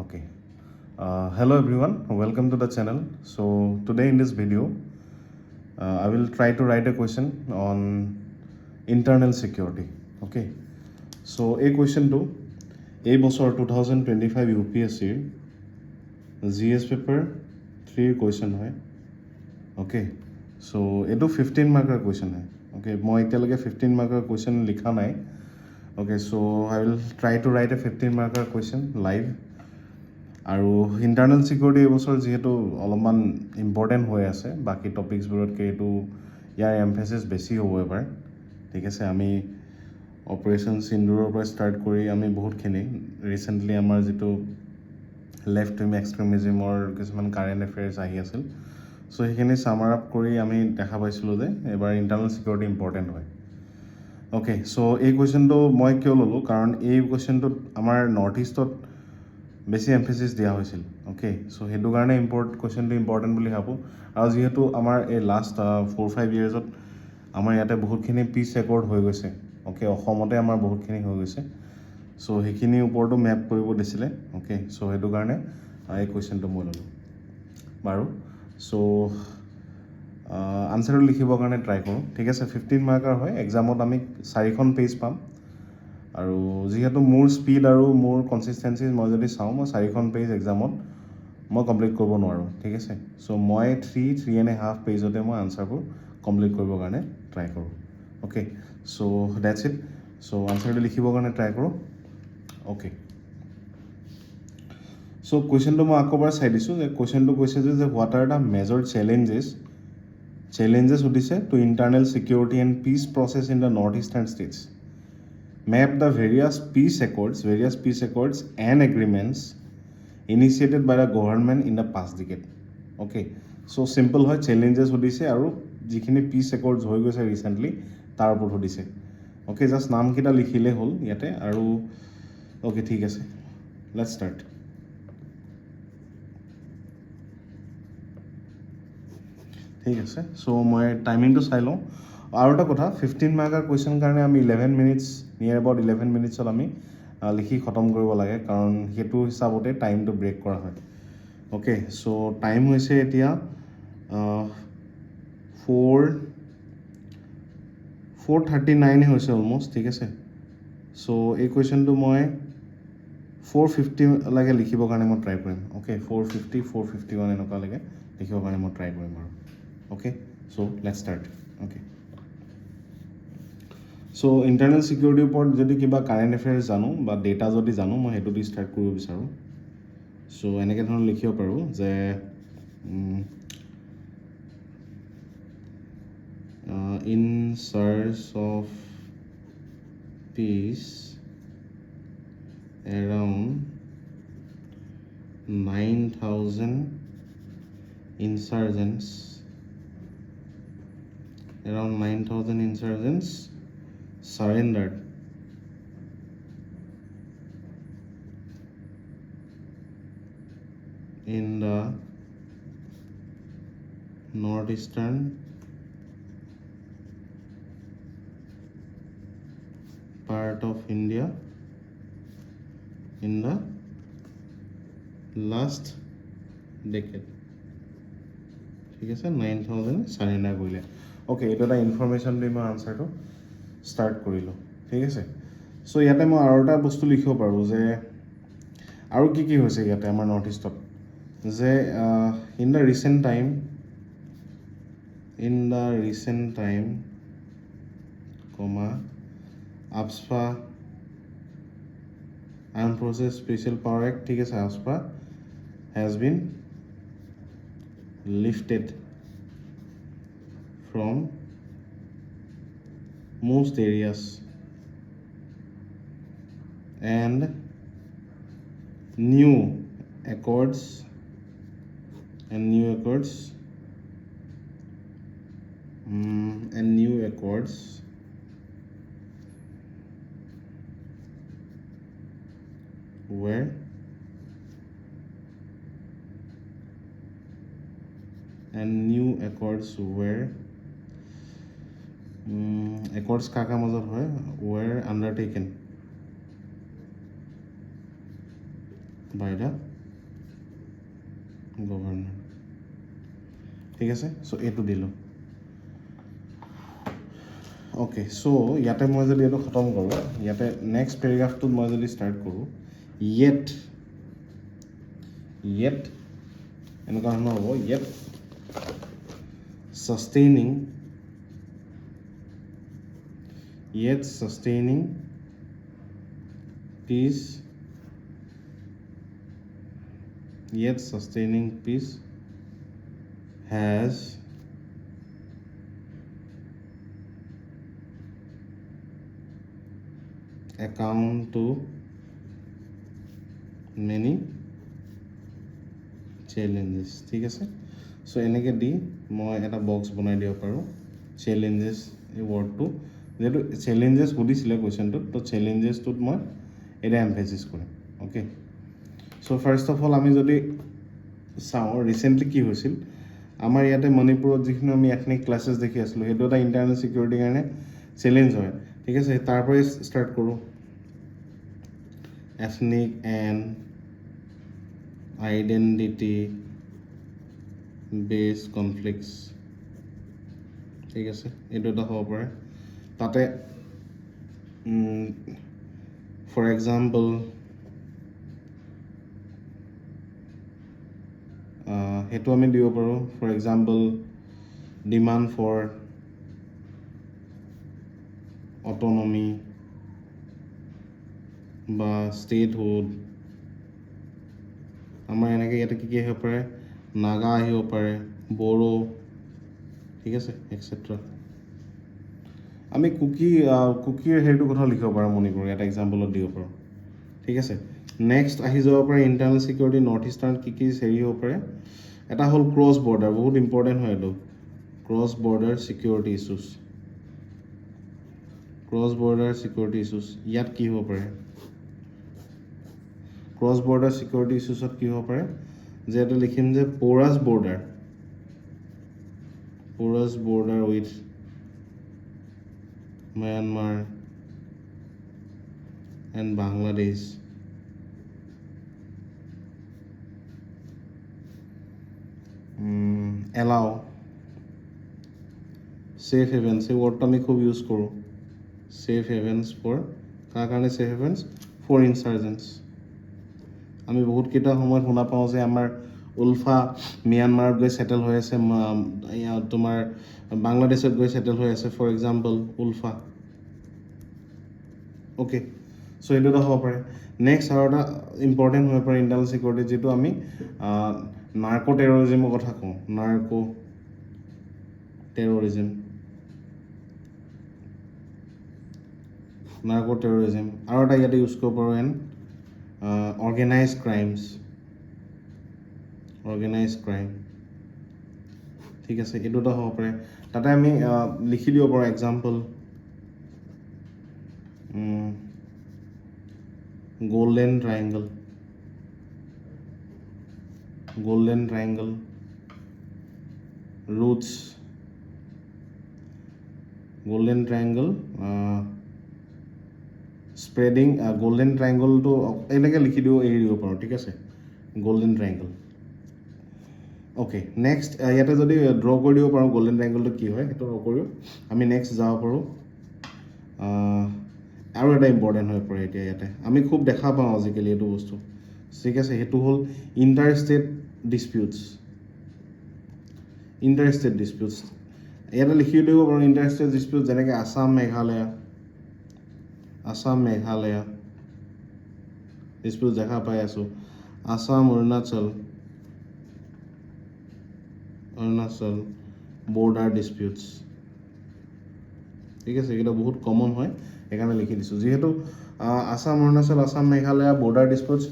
Okay. Hello everyone, welcome to the channel. So today in this video, I will try to write a question on internal security. Okay. So a question to a বছৰ 2025 UPSC GS paper 3 question হয়. Okay. So এইটো 15 marker question হয়. Okay. মই এতিয়ালৈকে 15 marker question লিখা নাই. Okay. So I will try to write a 15 marker question live. আৰু internal security এইবছৰ যিহেতু অলপমান ইম্পৰ্টেণ্ট হৈ আছে বাকী টপিকছবোৰতকৈ এইটো ইয়াৰ এমফেচিছ বেছি হ'ব এবাৰ ঠিক আছে আমি অপাৰেশ্যন সিন্দুৰৰ পৰা ষ্টাৰ্ট কৰি আমি বহুতখিনি ৰিচেণ্টলি আমাৰ যিটো লেফ্ট উইং এক্সট্ৰিমিজিমৰ কিছুমান কাৰেণ্ট এফেয়াৰ্ছ আহি আছিল চ' সেইখিনি ছামাৰ আপ কৰি আমি দেখা পাইছিলোঁ যে এইবাৰ ইণ্টাৰনেল ছিকিউৰিটি ইম্পৰ্টেণ্ট হয় অ'কে চ' এই কুৱেশ্যনটো মই কিয় ল'লোঁ কাৰণ এই কুৱেশ্যনটোত আমাৰ নৰ্থ ইষ্টত বেছি এমফেচিছ দিয়া হৈছিল অ'কে চ' সেইটো কাৰণে কুৱেশ্যনটো ইম্পৰ্টেণ্ট বুলি ভাবোঁ আৰু যিহেতু আমাৰ এই লাষ্ট 4-5 ইয়াৰ্ছত আমাৰ ইয়াতে বহুতখিনি পিচ ৰেকৰ্ড হৈ গৈছে অ'কে অসমতে আমাৰ বহুতখিনি হৈ গৈছে চ' সেইখিনিৰ ওপৰতো মেপ কৰিব দিছিলে অ'কে চ' সেইটো কাৰণে এই কুৱেশ্যনটো মই ল'লোঁ বাৰু চ' আনচাৰটো লিখিবৰ কাৰণে ট্ৰাই কৰোঁ ঠিক আছে 15 মাৰ্কাৰ হয় এক্সামত আমি 4খন পেজ পাম আৰু যিহেতু মোৰ স্পীড আৰু মোৰ কনচিষ্টেঞ্চি মই যদি চাওঁ মই 4খন পেজ এক্সামত মই কমপ্লিট কৰিব নোৱাৰোঁ ঠিক আছে চ' মই 3.5 পেজতে মই আনচাৰবোৰ কমপ্লিট কৰিবৰ কাৰণে ট্ৰাই কৰোঁ অ'কে চ' ডেটছ ইট চ' আনচাৰটো লিখিবৰ কাৰণে ট্ৰাই কৰোঁ অ'কে চ' কুৱেশ্যনটো মই আকৌ এবাৰ চাই দিছোঁ যে কুৱেশ্যনটো কৈছে যে what are the major challenges সুধিছে to internal security and peace process in the north eastern states map the various peace accords and agreements initiated by the government in the past decade. Okay, so simple হয় challenges সুধিছে আৰু যিখিনি peace accords হৈ গৈছে recently তাৰ ওপৰত সুধিছে okay just নামকেইটা লিখিলে হ'ল ইয়াতে আৰু okay ঠিক আছে let's start ঠিক আছে so মই টাইমিংটো চাই লওঁ আৰু এটা কথা 15 মাৰ্কাৰ কুৱেশ্যন কাৰণে আমি 11 মিনিটছ নিয়াৰ এবাউট 11 মিনিটছত আমি লিখি খতম কৰিব লাগে কাৰণ সেইটো হিচাপতে টাইমটো ব্ৰেক কৰা হয় অ'কে চ' টাইম হৈছে এতিয়া 4:39 হৈছে অলমষ্ট ঠিক আছে চ' এই কুৱেশ্যনটো মই 4:50 লৈকে লিখিবৰ কাৰণে মই ট্ৰাই কৰিম অ'কে 4:50 4:51 এনেকুৱালৈকে লিখিবৰ কাৰণে মই ট্ৰাই কৰিম আৰু okay so' let's start okay so' internal ছিকিউৰিটিৰ ওপৰত যদি কিবা কাৰেণ্ট এফেয়াৰ্ছ জানো বা ডেটা যদি জানো মই সেইটো দি ষ্টাৰ্ট কৰিব বিচাৰোঁ চ' এনেকৈ ধৰণৰ লিখিব পাৰোঁ যে in search of peace around 9,000 insurgents surrendered in the northeastern part of India in the last decade ঠিক আছে 9,000 চাৰেণ্ডাৰ কৰিলে অ'কে এইটো এটা ইনফৰ্মেশ্যন দি মই আনচাৰটো ষ্টাৰ্ট কৰিলোঁ ঠিক আছে চ' ইয়াতে মই আৰু এটা বস্তু লিখিব পাৰোঁ যে আৰু কি কি হৈছে ইয়াতে আমাৰ নৰ্থ ইষ্টত যে in the recent time AFSPA armed forces special power act ঠিক আছে AFSPA has been lifted from most areas and new accords were accords কাকা মাজত হয় were undertaken by the governor ঠিক আছে চ' এইটো দিলোঁ অ'কে চ' ইয়াতে মই যদি এইটো খতম কৰোঁ ইয়াতে নেক্সট পেৰেগ্ৰাফটোত মই যদি ষ্টাৰ্ট কৰোঁ য়েট এনেকুৱা ধৰণৰ হ'ব yet sustaining peace has account to many challenges ঠিক আছে চ' এনেকৈ দি মই এটা বক্স বনাই দিব পাৰোঁ চেলেঞ্জেছ এই ৱৰ্ডটো যিহেতু চেলেঞ্জেছ সুধিছিলে কুৱেশ্যনটোত তো চেলেঞ্জেছটোত মই এটা এমফেচিছ কৰিম okay so' first of all আমি যদি চাওঁ ৰিচেণ্টলি কি হৈছিল আমাৰ ইয়াতে মণিপুৰত যিখিনি আমি এথনিক ক্লাছেছ দেখি আছিলোঁ সেইটো এটা ইণ্টাৰনেল ছিকিউৰিটিৰ কাৰণে চেলেঞ্জ হয় ঠিক আছে তাৰ পৰাই ষ্টাৰ্ট কৰোঁ ethnic and identity based conflicts ঠিক আছে এইটো এটা হ'ব পাৰে তাতে ফৰ এক্সাম্পল সেইটো আমি দিব পাৰোঁ for example demand for autonomy বা ষ্টেটহুড আমাৰ এনেকৈ ইয়াতে কি আহিব পাৰে নাগা আহিব পাৰে বড়ো ঠিক আছে এক্সেট্ৰা আমি কুকিৰ হেৰিটোৰ কথা লিখিব পাৰোঁ মণিপুৰ এটা এক্সাম্পলত দিব পাৰোঁ ঠিক আছে নেক্সট আহি যাব পাৰে ইণ্টাৰনেল ছিকিউৰিটি নৰ্থ ইষ্টাৰ্ণ কি হেৰি হ'ব পাৰে এটা হ'ল ক্ৰছ বৰ্ডাৰ বহুত ইম্পৰ্টেণ্ট হয় এইটো ক্ৰছ বৰ্ডাৰ ছিকিউৰিটি ইছ্যুছ ইয়াত কি হ'ব পাৰে ক্ৰছ বৰ্ডাৰ ছিকিউৰিটি ইছ্যুছত কি হ'ব পাৰে যে এইটো লিখিম যে porous border with Myanmar and Bangladesh allow safe havens এই ৱৰ্ডটো আমি খুব ইউজ কৰোঁ safe havens for কাৰ কাৰণে safe havens for insurgents আমি বহুতকেইটা সময়ত শুনা পাওঁ যে আমাৰ উলফা ম্যানমাৰত গৈ ছেটেল হৈ আছে তোমাৰ বাংলাদেশত গৈ ছেটেল হৈ আছে for example ULFA okay so' এইটো এটা হ'ব পাৰে নেক্সট আৰু এটা ইম্পৰ্টেণ্ট হৈ পাৰে ইণ্টাৰনেল ছিকিউৰিটি যিটো আমি নাৰ্কো টেৰৰিজিমৰ কথা কওঁ নাৰ্কো টেৰৰিজিম আৰু এটা ইয়াতে ইউজ কৰিব পাৰোঁ অৰ্গেনাইজ ক্ৰাইম ঠিক আছে এইটো এটা হ'ব পাৰে তাতে আমি লিখি দিব পাৰোঁ example golden triangle routes golden triangle spreading golden ট্ৰাইংগলটো এনেকৈ লিখি এৰি দিব পাৰোঁ ঠিক আছে গোল্ডেন ট্ৰাইংগল অ'কে নেক্সট ইয়াতে যদি ড্ৰ কৰি দিব পাৰোঁ গোল্ডেন ট্ৰাইংগলটো কি হয় সেইটো ড্ৰ কৰিও আমি নেক্সট যাব পাৰোঁ আৰু এটা ইম্পৰ্টেণ্ট হৈ পৰে এতিয়া ইয়াতে আমি খুব দেখা পাওঁ আজিকালি এইটো বস্তু ঠিক আছে সেইটো হ'ল ইণ্টাৰষ্টেট ডিছপিউটছ ইয়াতে লিখি দিব পাৰোঁ ইণ্টাৰষ্টেট ডিছপিউট যেনেকৈ আসাম মেঘালয়া ডিছপিউট দেখা পাই আছোঁ আসাম অৰুণাচল বৰ্ডাৰ ডিছপিউটছ ঠিক আছে এইকেইটা বহুত কমন হয় সেইকাৰণে লিখি দিছোঁ যিহেতু আসাম অৰুণাচল আসাম মেঘালয়া বৰ্ডাৰ ডিছপিউটছ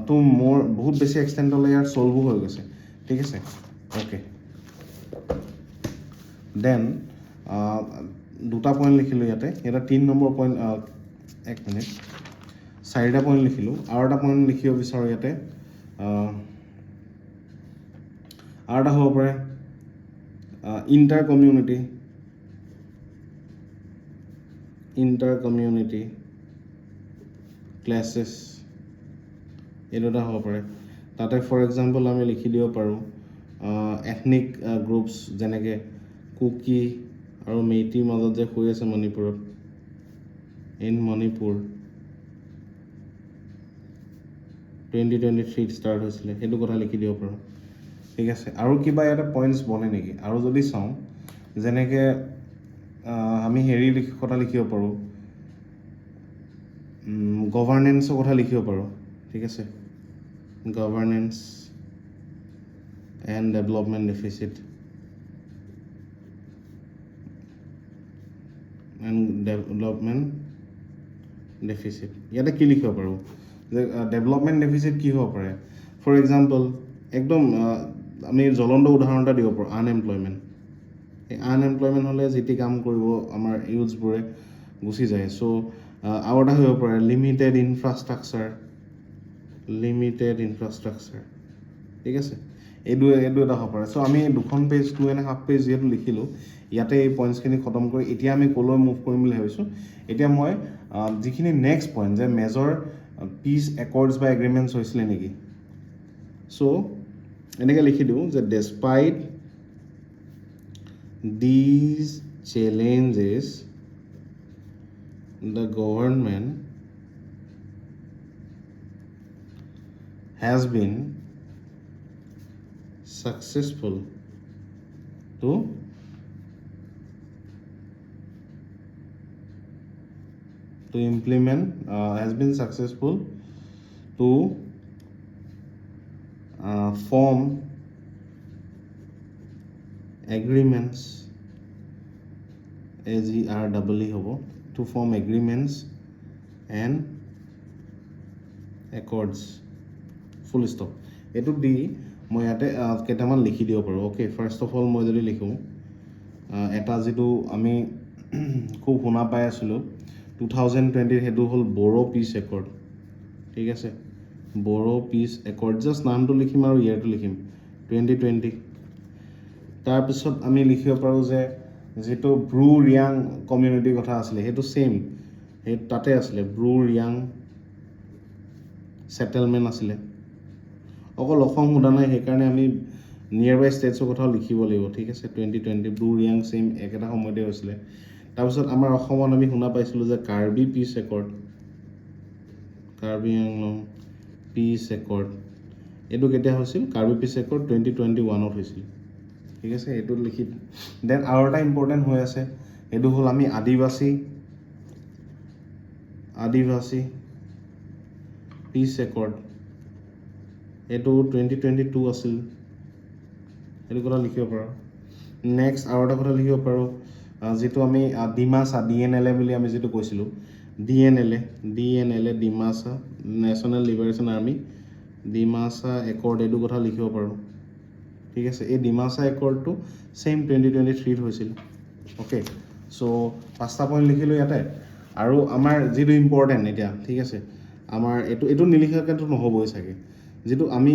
তো মোৰ বহুত বেছি এক্সটেণ্টলৈ ইয়াত ছল্ভো হৈ গৈছে ঠিক আছে অ'কে দেন দুটা পইণ্ট লিখিলোঁ ইয়াতে 3 নম্বৰ পইণ্ট এক মিনিট 4টা পইণ্ট লিখিলোঁ আৰু এটা পইণ্ট লিখিব বিচাৰোঁ ইয়াতে আৰু এটা হ'ব পাৰে ইণ্টাৰ কমিউনিটি ক্লাছেছ এইটো এটা হ'ব পাৰে তাতে ফৰ এক্সাম্পল আমি লিখি দিব পাৰোঁ এথনিক গ্ৰুপছ যেনেকৈ কুকি আৰু মেইটিৰ মাজত যে হৈ আছে মণিপুৰত ইন মণিপুৰ 2023 ষ্টাৰ্ট হৈছিলে সেইটো কথা লিখি দিব পাৰোঁ ঠিক আছে আৰু কিবা ইয়াতে পইণ্টছ বনে নেকি আৰু যদি চাওঁ যেনেকৈ আমি হেৰি কথা লিখিব পাৰোঁ গভাৰ্নেন্সৰ কথা লিখিব পাৰোঁ ঠিক আছে গভাৰ্নেন্স এণ্ড ডেভেলপমেণ্ট ডেফিচিট ইয়াতে কি লিখিব পাৰোঁ যে ডেভেলপমেণ্ট ডেফিচিট কি হ'ব পাৰে ফৰ এক্সাম্পল একদম আমি জ্বলন্ত উদাহৰণ এটা দিব পাৰোঁ আনএমপ্লয়মেণ্ট এই আনএমপ্লয়মেণ্ট হ'লে যি টি কাম কৰিব আমাৰ ইউথছবোৰে গুচি যায় চ' আৰু এটা হ'ব পাৰে লিমিটেড ইনফ্ৰাষ্ট্ৰাকচাৰ ঠিক আছে এইটো এটা হ'ব পাৰে চ' আমি দুখন পেজ 2.5 পেজ যিহেতু লিখিলোঁ ইয়াতে এই পইণ্টছখিনি খতম কৰি এতিয়া আমি ক'লৈ মুভ কৰিম বুলি ভাবিছোঁ এতিয়া মই যিখিনি নেক্সট পইণ্ট যে মেজৰ পিচ একৰ্ডছ বা এগ্ৰিমেণ্টছ হৈছিলে নেকি চ' এনেকৈ লিখি দিওঁ যে ডেছপাইট these challenges the government has been successful to implement form agreements AGREE হ'ব to form agreements and accords full stop এইটো দি মই ইয়াতে কেইটামান লিখি দিব পাৰোঁ অ'কে ফাৰ্ষ্ট অফ অল মই যদি লিখোঁ এটা যিটো আমি খুব শুনা পাই আছিলোঁ 2020 সেইটো হ'ল বড়ো পিচ একৰ্ড ঠিক আছে বড়ো পিচ একৰ্ড জাষ্ট নামটো লিখিম আৰু ইয়েৰটো লিখিম 2020 তাৰপিছত আমি লিখিব পাৰোঁ যে যিটো ব্ৰু ৰিয়াং কমিউনিটিৰ কথা আছিলে সেইটো ছেইম সেই তাতে আছিলে ব্ৰু ৰিয়াং ছেটেলমেণ্ট আছিলে অকল অসম সোধা নাই সেইকাৰণে আমি নিয়াৰ বাই ষ্টেটছৰ কথাও লিখিব লাগিব ঠিক আছে 2020 ব্ৰু ৰিয়াং ছেইম একেটা সময়তে হৈছিলে তাৰপিছত আমাৰ অসমত আমি শুনা পাইছিলোঁ যে Karbi peace accord Karbi Anglong peace accord এইটো কেতিয়া হৈছিল কাৰ্বি পিচ একৰ্ড 2021ত হৈছিল ঠিক আছে এইটো লিখি দেন আৰু এটা ইম্পৰ্টেণ্ট হৈ আছে এইটো হ'ল আমি আদিবাসী পিচ একৰ্ড এইটো 2022 আছিল এইটো কথা লিখিব পাৰোঁ নেক্সট আৰু এটা কথা লিখিব পাৰোঁ যিটো আমি ডিমাচা DNLA বুলি আমি যিটো কৈছিলোঁ DNLA Dimasa national liberation army Dimasa accord এইটো কথা লিখিব পাৰোঁ ঠিক আছে এই ডিমাচা একৰ্ডটো ছেইম 2023 হৈছিল অ'কে চ' 5টা পইণ্ট লিখিলোঁ ইয়াতে আৰু আমাৰ যিটো ইম্পৰ্টেণ্ট এতিয়া ঠিক আছে আমাৰ এইটো নিলিখাকেতো নহ'বই চাগে যিটো আমি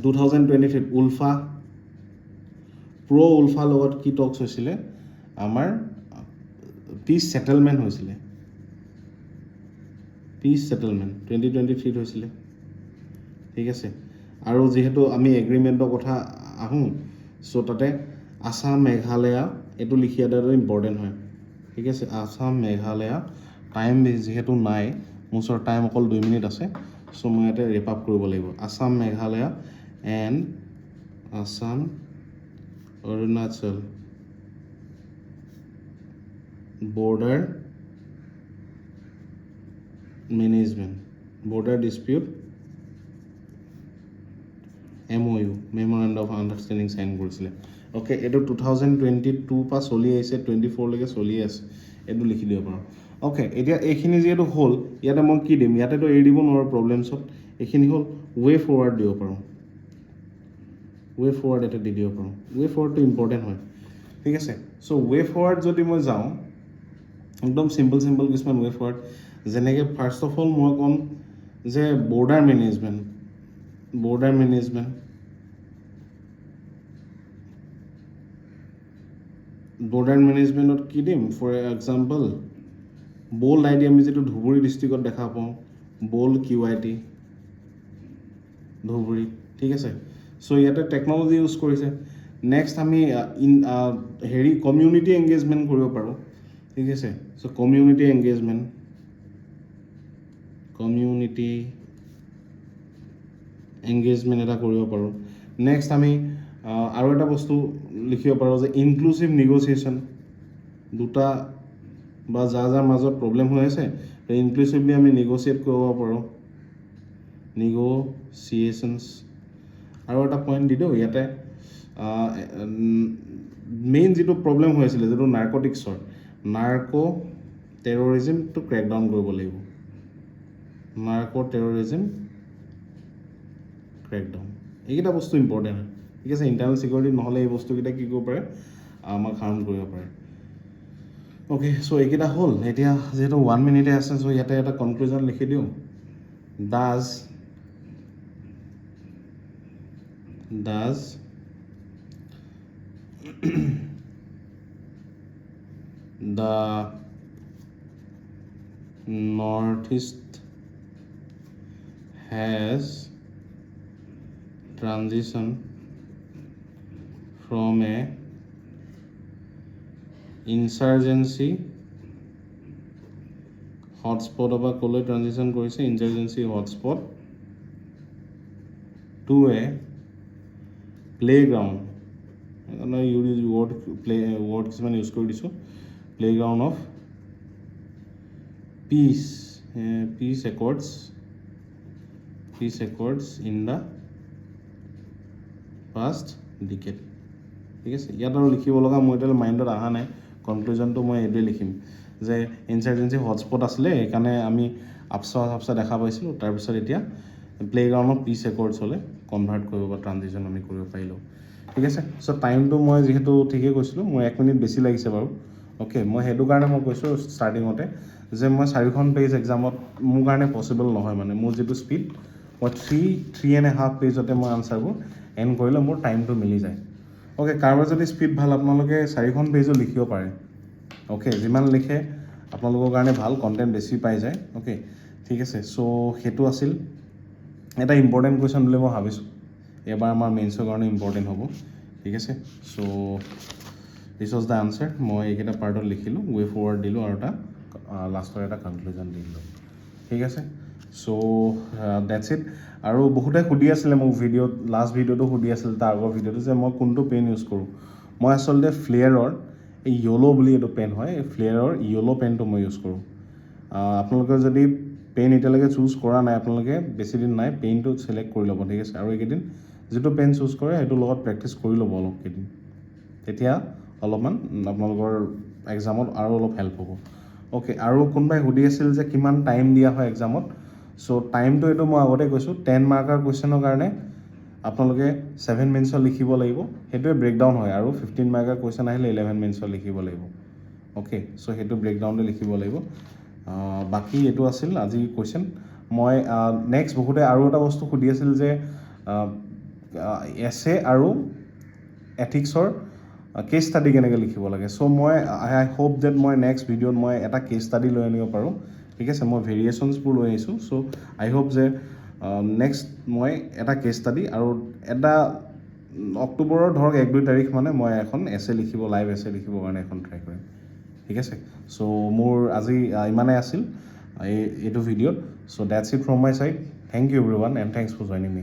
2023 উলফা লগত কি টক্স হৈছিলে আমাৰ পিচ ছেটেলমেণ্ট হৈছিলে 2023 হৈছিলে ঠিক আছে আৰু যিহেতু আমি এগ্ৰিমেণ্টৰ কথা আহোঁ চ' তাতে আসাম মেঘালয়া এইটো লিখি দিয়াটো ইম্পৰ্টেণ্ট হয় ঠিক আছে আসাম মেঘালয়া টাইম যিহেতু নাই মোৰ ওচৰত টাইম অকল 2 মিনিট আছে চ' মই ইয়াতে ৰেপ আপ কৰিব লাগিব Assam Meghalaya and Assam Arunachal border management border dispute MOU memorandum of understanding sign কৰিছিলে অ'কে এইটো 2022 পৰা চলি আহিছে 24লৈকে চলি আছে এইটো লিখি দিব পাৰোঁ অ'কে এতিয়া এইখিনি যিহেতু হ'ল ইয়াতে মই কি দিম ইয়াতেতো এৰি দিব নোৱাৰোঁ প্ৰব্লেমছত এইখিনি হ'ল ৱে ফৰৱাৰ্ড দিব পাৰোঁ ইয়াতে দি দিব পাৰোঁ ৱে ফৰৱাৰ্ডটো ইম্পৰ্টেণ্ট হয় ঠিক আছে চ' ৱে ফৰৱাৰ্ড যদি মই যাওঁ একদম চিম্পল কিছুমান ৱে ফৰৱাৰ্ড যেনেকৈ ফাৰ্ষ্ট অফ অল মই ক'ম যে বৰ্ডাৰ মেনেজমেণ্টত কি দিম for example bold I D আমি যিটো ধুবুৰী ডিষ্ট্ৰিক্টত দেখা পাওঁ বোল্ড QIT ধুবুৰীত ঠিক আছে চ' ইয়াতে টেকন'লজি ইউজ কৰিছে নেক্সট আমি হেৰি কমিউনিটি এংগেজমেণ্ট কৰিব পাৰোঁ ঠিক আছে চ' কমিউনিটি এংগেজমেণ্ট এটা কৰিব পাৰোঁ নেক্সট আমি আৰু এটা বস্তু লিখিব পাৰোঁ যে ইনক্লুচিভ নেগ'চিয়েশ্যন দুটা বা যাৰ মাজত প্ৰব্লেম হৈ আছে ইনক্লুচিভলি আমি নেগ'চিয়েট কৰিব পাৰোঁ নেগ'চিয়েশ্যনছ আৰু এটা পইণ্ট দি দিওঁ ইয়াতে মেইন যিটো প্ৰব্লেম হৈ আছিলে যিটো নাৰ্কটিক্সৰ টেৰৰিজিমটো ক্ৰেকডাউন কৰিব লাগিব টেৰৰিজিম ক্ৰেকডাউন এইকেইটা বস্তু ইম্পৰ্টেণ্ট হয় ঠিক আছে ইণ্টাৰনেল ছিকিউৰিটি নহ'লে এই বস্তুকেইটা কি কৰিব পাৰে আমাক হাৰ্ম কৰিব পাৰে অ'কে চ' এইকেইটা হ'ল এতিয়া যিহেতু 1 মিনিটে আছে চ' ইয়াতে এটা কনক্লুজন লিখি দিওঁ does the Northeast has transition from a insurgency hotspot of a color transition কৰিছে insurgency hotspot to a playground word কিছুমান ইউজ কৰি দিছোঁ playground of peace accords in the past decade ঠিক আছে ইয়াত আৰু লিখিব লগা মোৰ এতিয়া মাইণ্ডত অহা নাই কনক্লুজনটো মই এইটোৱে লিখিম যে ইনচাৰ্জেঞ্চি হটস্পট আছিলে সেইকাৰণে আমি আপচা দেখা পাইছিলোঁ তাৰপিছত এতিয়া প্লেগ্ৰাউণ্ডত পিচ একৰ্ডছ হ'লে কনভাৰ্ট কৰিব বা ট্ৰানজিশ্যন আমি কৰিব পাৰিলোঁ ঠিক আছে চ' টাইমটো মই যিহেতু ঠিকেই কৈছিলোঁ মোৰ 1 মিনিট বেছি লাগিছে বাৰু অ'কে মই সেইটো কাৰণে মই কৈছোঁ ষ্টাৰ্টিঙতে যে মই 4খন পেজ এক্সামত মোৰ কাৰণে পচিবল নহয় মানে মোৰ যিটো স্পীড মই 3.5 পেজতে মই আনচাৰবোৰ এণ্ড কৰিলে মোৰ টাইমটো মিলি যায় অ'কে কাৰোবাৰ যদি স্পীড ভাল আপোনালোকে 4খন পেজো লিখিব পাৰে অ'কে যিমান লিখে আপোনালোকৰ কাৰণে ভাল কণ্টেণ্ট বেছি পাই যায় অ'কে ঠিক আছে চ' সেইটো আছিল এটা ইম্পৰ্টেণ্ট কুৱেশ্যন বুলি মই ভাবিছোঁ এবাৰ আমাৰ মেইনছৰ কাৰণে ইম্পৰ্টেণ্ট হ'ব ঠিক আছে চ' দিছ ৱাজ দ্য আনচাৰ মই এইকেইটা পাৰ্টত লিখিলোঁ ৱে ফৰৱাৰ্ড দিলোঁ আৰু এটা লাষ্টৰ এটা কনক্লুজন দি দিলোঁ ঠিক আছে চ' ডেটছ ইট আৰু বহুতে সুধি আছিলে মোক লাষ্ট ভিডিঅ'টো সুধি আছিল তাৰ আগৰ ভিডিঅ'টো যে মই কোনটো পেন ইউজ কৰোঁ মই আচলতে ফ্লেয়াৰৰ এই য়'ল' বুলি এইটো পেন হয় এই ফ্লেয়াৰৰ য়'ল' পেনটো মই ইউজ কৰোঁ আপোনালোকে যদি পেন এতিয়ালৈকে চুজ কৰা নাই আপোনালোকে বেছিদিন নাই পেনটো চিলেক্ট কৰি ল'ব ঠিক আছে আৰু এইকেইদিন যিটো পেন চুজ কৰে সেইটোৰ লগত প্ৰেক্টিচ কৰি ল'ব অলপ কেইদিন তেতিয়া অলপমান আপোনালোকৰ এক্সামত আৰু অলপ হেল্প হ'ব অ'কে আৰু কোনোবাই সুধি আছিল যে কিমান টাইম দিয়া হয় এক্সামত চ' টাইমটো এইটো মই আগতে কৈছোঁ 10 মাৰ্কাৰ কুৱেশ্যনৰ কাৰণে আপোনালোকে 7 মিনিটছত লিখিব লাগিব সেইটোৱে ব্ৰেকডাউন হয় আৰু 15 মাৰ্কাৰ কুৱেশ্যন আহিলে 11 মিনিটছত লিখিব লাগিব অ'কে চ' সেইটো ব্ৰেকডাউনতে লিখিব লাগিব বাকী এইটো আছিল আজি কুৱেশ্যন মই নেক্সট বহুতে আৰু এটা বস্তু সুধি আছিল যে এছে আৰু এথিক্সৰ কেছ ষ্টাডি কেনেকৈ লিখিব লাগে চ' মই আই হোপ ডেট মই নেক্সট ভিডিঅ'ত মই এটা কেছ ষ্টাডি লৈ আনিব পাৰোঁ ঠিক আছে মই ভেৰিয়েশ্যনছবোৰ লৈ আহিছোঁ চ' আই হোপ যে নেক্সট মই এটা কেছ ষ্টাডি আৰু এটা অক্টোবৰৰ ধৰক 1-2 তাৰিখ মানে মই এখন লাইভ এছে লিখিবৰ কাৰণে এখন ট্ৰাই কৰিম ঠিক আছে চ' মোৰ আজি ইমানেই আছিল এইটো ভিডিঅ'ত so' that's it from my side thank you everyone and thanks for joining me